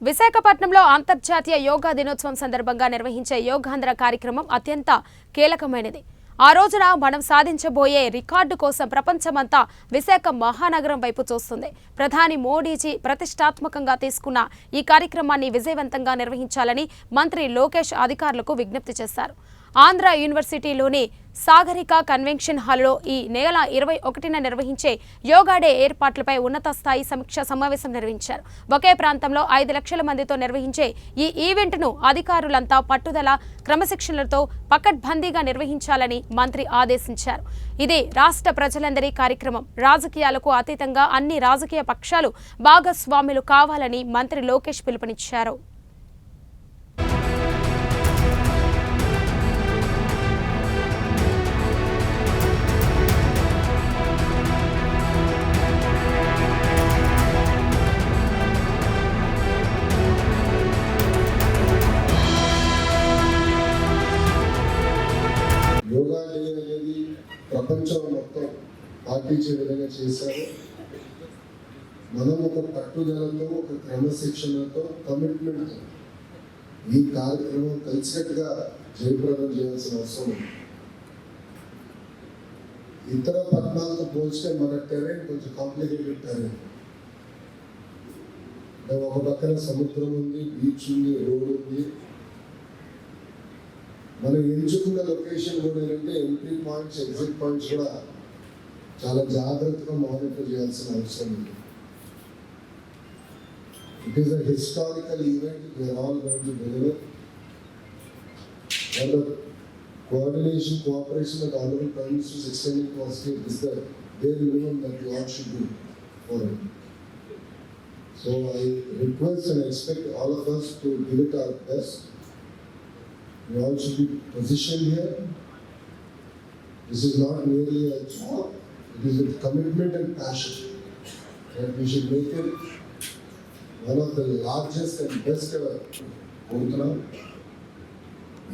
విశాఖపట్నంలో అంతర్జాతీయ యోగా దినోత్సవం సందర్భంగా నిర్వహించే యోగాంధ్ర కార్యక్రమం అత్యంత కీలకమైనది. ఆ రోజున మనం సాధించబోయే రికార్డు కోసం ప్రపంచమంతా విశాఖ మహానగరం వైపు చూస్తుంది. ప్రధాని మోడీజీ ప్రతిష్టాత్మకంగా తీసుకున్న ఈ కార్యక్రమాన్ని విజయవంతంగా నిర్వహించాలని మంత్రి లోకేష్ అధికారులకు విజ్ఞప్తి చేశారు. ఆంధ్ర యూనివర్సిటీలోని సాగరిక కన్వెన్షన్ హాల్లో ఈ నెల 21న నిర్వహించే యోగా డే ఏర్పాట్లపై ఉన్నత స్థాయి సమీక్ష సమావేశం నిర్వహించారు. ఒకే ప్రాంతంలో 5 లక్షల మందితో నిర్వహించే ఈ ఈవెంట్ను అధికారులంతా పట్టుదల, క్రమశిక్షణలతో పకడ్బందీగా నిర్వహించాలని మంత్రి ఆదేశించారు. ఇది రాష్ట్ర ప్రజలందరి కార్యక్రమం. రాజకీయాలకు అతీతంగా అన్ని రాజకీయ పక్షాలు భాగస్వాములు కావాలని మంత్రి లోకేష్ పిలుపునిచ్చారు. యోగా డే అనేది ప్రపంచం మొత్తం పాటించే విధంగా చేశారు. మనం ఒక పట్టుదలతో, ఒక క్రమశిక్షణతో, కమిట్మెంట్తో ఈ కార్యక్రమం కలిసికట్టుగా జయప్రదం చేయాల్సిన అవసరం ఉంది. ఇతర పట్టణాలతో పోల్చితే మన టెరైన్ కొంచెం కాంప్లికేటెడ్ టెరైన్. ఒక పక్కన సముద్రం ఉంది, బీచ్ ఉంది, రోడ్ ఉంది. మనం ఎంచుకున్న లొకేషన్ కూడా ఏంటంటే ఎంట్రీ పాయింట్స్, ఎగ్జిట్ పాయింట్స్ కూడా చాలా జాగ్రత్తగా మానిటర్ చేయాల్సిన అవసరం ఉంది. It is a historical event. We are all going to deliver. And the coordination, cooperation with Honorable Prime Minister is extending to our state is the bare minimum that we all should do for it. So I request and expect all of us to give it our best. We all should be positioned here. This is not merely a job, it is with commitment and passion that we should make it one of the largest and best ever Bhutan.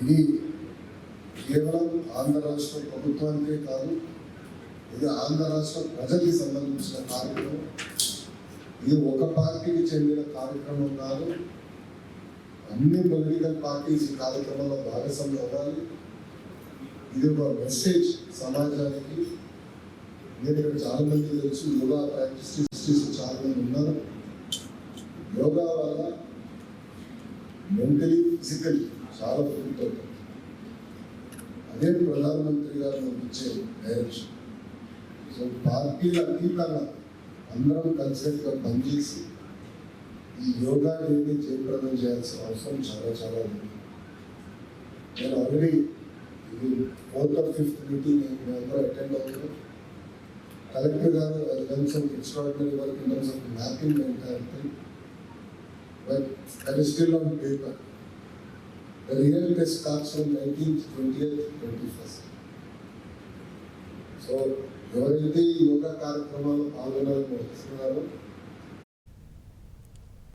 ఇది కేవలం ఆంధ్ర రాష్ట్ర ప్రభుత్వానికే కాదు, ఇది ఆంధ్ర రాష్ట్ర ప్రజలకి సంబంధించిన కార్యక్రమం. ఇది ఒక పార్టీకి చెందిన కార్యక్రమం కాదు. అన్ని పొలిటికల్ పార్టీస్ ఈ కార్యక్రమంలో భాగస్వామ్యం అవ్వాలి. ఇది ఒక మెసేజ్ సమాజానికి. నేను ఇక్కడ చాలా మంది తెలుసు, యోగా ప్రాక్టీస్ చాలా మంది ఉన్నారు. యోగా వల్ల మెంటలీ, ఫిజికల్లీ చాలా ఫిట్ అవుతుంది. అదే ప్రధానమంత్రి గారు మనకి ఇచ్చే డైరెక్షన్. సో పార్టీల అతీతంగా అందరం కలిసికట్టుగా పనిచేసి ఈ యోగా డేని జయప్రదం చేయాల్సిన అవసరం చాలా చాలా ఉంది. నేను ఆల్రెడీ ఇది 4th or 5th మీటింగ్ నేను అందరూ అటెండ్ అవుతున్నాను. కలెక్టర్ గారు done some extraordinary work in terms of mapping the entire thing, but that is still on paper. The real test starts from 19th, 20th, 21st. So ఎవరైతే ఈ యోగా కార్యక్రమాల్లో పాల్గొనాలని వస్తున్నారో